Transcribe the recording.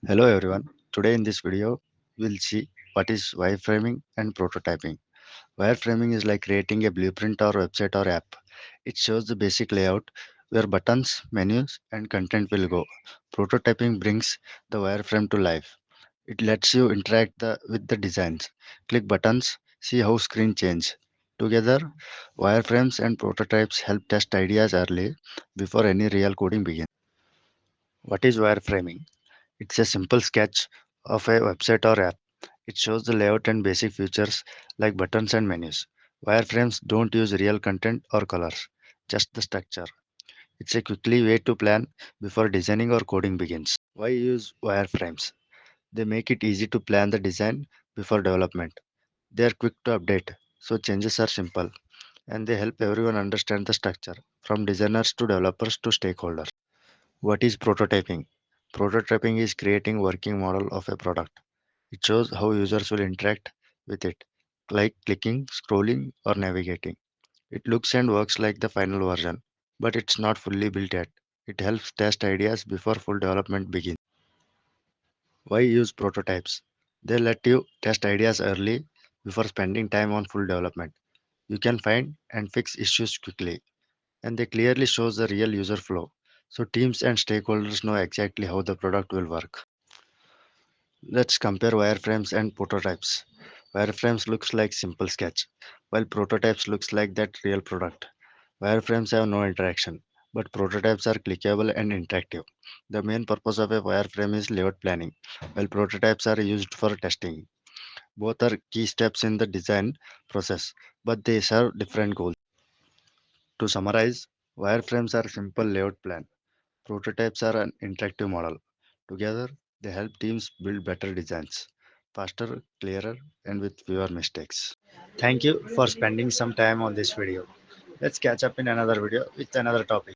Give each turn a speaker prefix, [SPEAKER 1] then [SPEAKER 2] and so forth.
[SPEAKER 1] Hello everyone. Today in this video, we'll see what is wireframing and prototyping. Wireframing is like creating a blueprint or website or app. It shows the basic layout where buttons, menus, and content will go. Prototyping brings the wireframe to life. It lets you interact with the designs. Click buttons, see how screen change. Together, wireframes and prototypes help test ideas early before any real coding begins. What is wireframing? It's a simple sketch of a website or app. It shows the layout and basic features like buttons and menus. Wireframes don't use real content or colors, just the structure. It's a quickly way to plan before designing or coding begins. Why use wireframes? They make it easy to plan the design before development. They are quick to update, so changes are simple, and they help everyone understand the structure, from designers to developers to stakeholders. What is prototyping? Prototyping is creating working model of a product. It shows how users will interact with it, like clicking, scrolling, or navigating. It looks and works like the final version, but it's not fully built yet. It helps test ideas before full development begins. Why use prototypes? They let you test ideas early before spending time on full development. You can find and fix issues quickly, and they clearly shows the real user flow. So teams and stakeholders know exactly how the product will work. Let's compare wireframes and prototypes. Wireframes looks like simple sketch, while prototypes looks like that real product. Wireframes have no interaction, but prototypes are clickable and interactive. The main purpose of a wireframe is layout planning, while prototypes are used for testing. Both are key steps in the design process, but they serve different goals. To summarize, wireframes are simple layout plan. Prototypes are an interactive model. Together, they help teams build better designs, faster, clearer, and with fewer mistakes. Thank you for spending some time on this video. Let's catch up in another video with another topic.